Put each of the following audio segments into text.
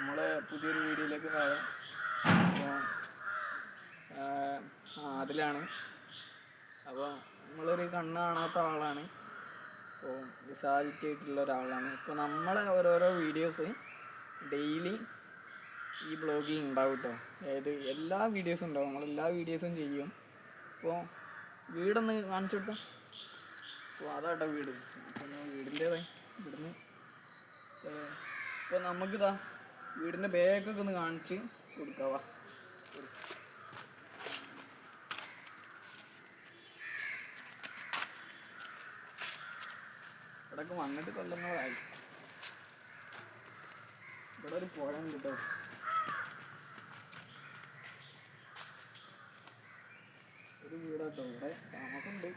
നമ്മളെ പുതിയൊരു വീഡിയോയിലേക്ക് സ്വാഗതം. അപ്പോൾ അതിലാണ്. അപ്പോൾ നമ്മളൊരു കണ്ണ് കാണാത്ത ആളാണ്, അപ്പോൾ ഡിസാബിലിറ്റി ആയിട്ടുള്ള ഒരാളാണ്. ഇപ്പോൾ നമ്മളെ ഓരോരോ വീഡിയോസ് ഡെയിലി ഈ ബ്ലോഗിൽ ഉണ്ടാവും കേട്ടോ. അതായത് എല്ലാ വീഡിയോസും ഉണ്ടാവും, നമ്മളെല്ലാ വീഡിയോസും ചെയ്യും. അപ്പോൾ വീടൊന്ന് കാണിച്ചു കൊടുക്കാം. അപ്പോൾ അതാട്ടോ വീട്. അപ്പോൾ വീടിൻ്റേത് ഇവിടുന്ന് ഇപ്പോൾ നമുക്കിതാ വീടിൻ്റെ ബാഗൊക്കെ ഒന്ന് കാണിച്ച് കൊടുക്കാവാ. ഇവിടെയൊക്കെ വന്നിട്ട് കൊല്ലങ്ങളായി. ഇവിടെ ഒരു പുഴ ഉണ്ട് കേട്ടോ. ഒരു വീടാട്ടോ, ഇവിടെ താമസമുണ്ട്.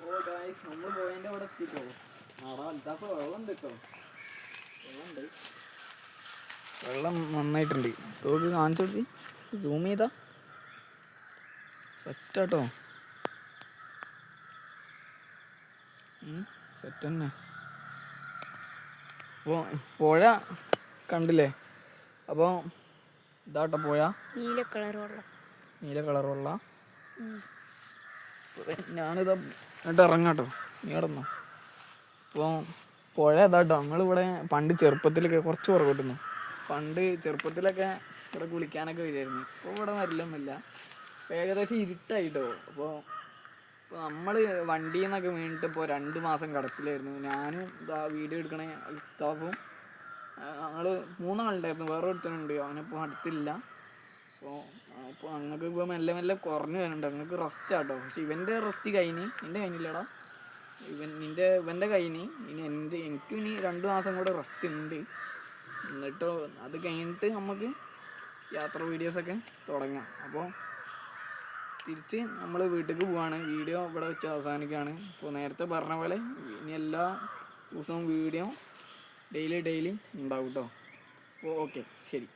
ഓ ഗായ്സ്, നമ്മൾ പോയതിൻ്റെ അവിടെ എത്തിക്കോ. ഇതാപ്പോൾ വെള്ളമുണ്ട് കേട്ടോ, വെള്ളമുണ്ട്. വെള്ളം നന്നായിട്ടുണ്ട്. തോക്ക് കാണിച്ചു കൊടുത്തി, സൂം ചെയ്താ സെറ്റാട്ടോ, സെറ്റ് തന്നെ. അപ്പോൾ പുഴ കണ്ടില്ലേ? അപ്പോൾ ഇതാട്ടോ പുഴ, നീല കളർ വെള്ളം. ഞാനിതാ എന്നിട്ട് ഇറങ്ങാട്ടോ, നീ കിടന്നോ. അപ്പോൾ പുഴ ഇതാട്ടോ. നമ്മളിവിടെ പണ്ട് ചെറുപ്പത്തിലൊക്കെ കുറച്ച് പുറകോട്ടുന്നു. പണ്ട് ചെറുപ്പത്തിലൊക്കെ ഇവിടെ കുളിക്കാനൊക്കെ വരുമായിരുന്നു. ഇപ്പോൾ ഇവിടെ വരലൊന്നുമില്ല. ഏകദേശം ഇരുട്ടായിട്ടോ. അപ്പോൾ നമ്മൾ വണ്ടിയിൽ നിന്നൊക്കെ വീണിട്ട് ഇപ്പോൾ 2 മാസം കിടപ്പിലായിരുന്നു. ഞാനും ഇതാ വീഡിയോ എടുക്കണ അൽത്താഫും, ഞങ്ങൾ 3 ആളുണ്ടായിരുന്നു. വേറെ ഒരുത്തനുണ്ട്, അവനിപ്പോൾ അടുത്തില്ല. അപ്പോൾ അങ്ങക്ക് ഇപ്പോൾ മെല്ലെ മെല്ലെ കുറഞ്ഞു വരുന്നുണ്ട്. അങ്ങക്ക് റെസ്റ്റ് ആട്ടോ. പക്ഷെ ഇവൻ്റെ റെസ്റ്റ് കഴിഞ്ഞ്, എൻ്റെ കഴിഞ്ഞില്ലടാ, ഇവൻ്റെ കഴിഞ്ഞ്. ഇനി എനിക്കും ഇനി 2 മാസം കൂടെ റെസ്റ്റ് ഉണ്ട്. എന്നിട്ടോ അത് കഴിഞ്ഞിട്ട് നമുക്ക് യാത്ര വീഡിയോസൊക്കെ തുടങ്ങാം. അപ്പോൾ തിരിച്ച് നമ്മൾ വീട്ടിലേക്ക് പോവാണ്. വീഡിയോ ഇവിടെ വെച്ച് അവസാനിക്കുകയാണ്. ഇപ്പോൾ നേരത്തെ പറഞ്ഞ പോലെ ഇനി എല്ലാ ദിവസവും വീഡിയോ ഡെയിലി ഉണ്ടാവും കേട്ടോ. അപ്പോൾ ഓക്കെ, ശരി.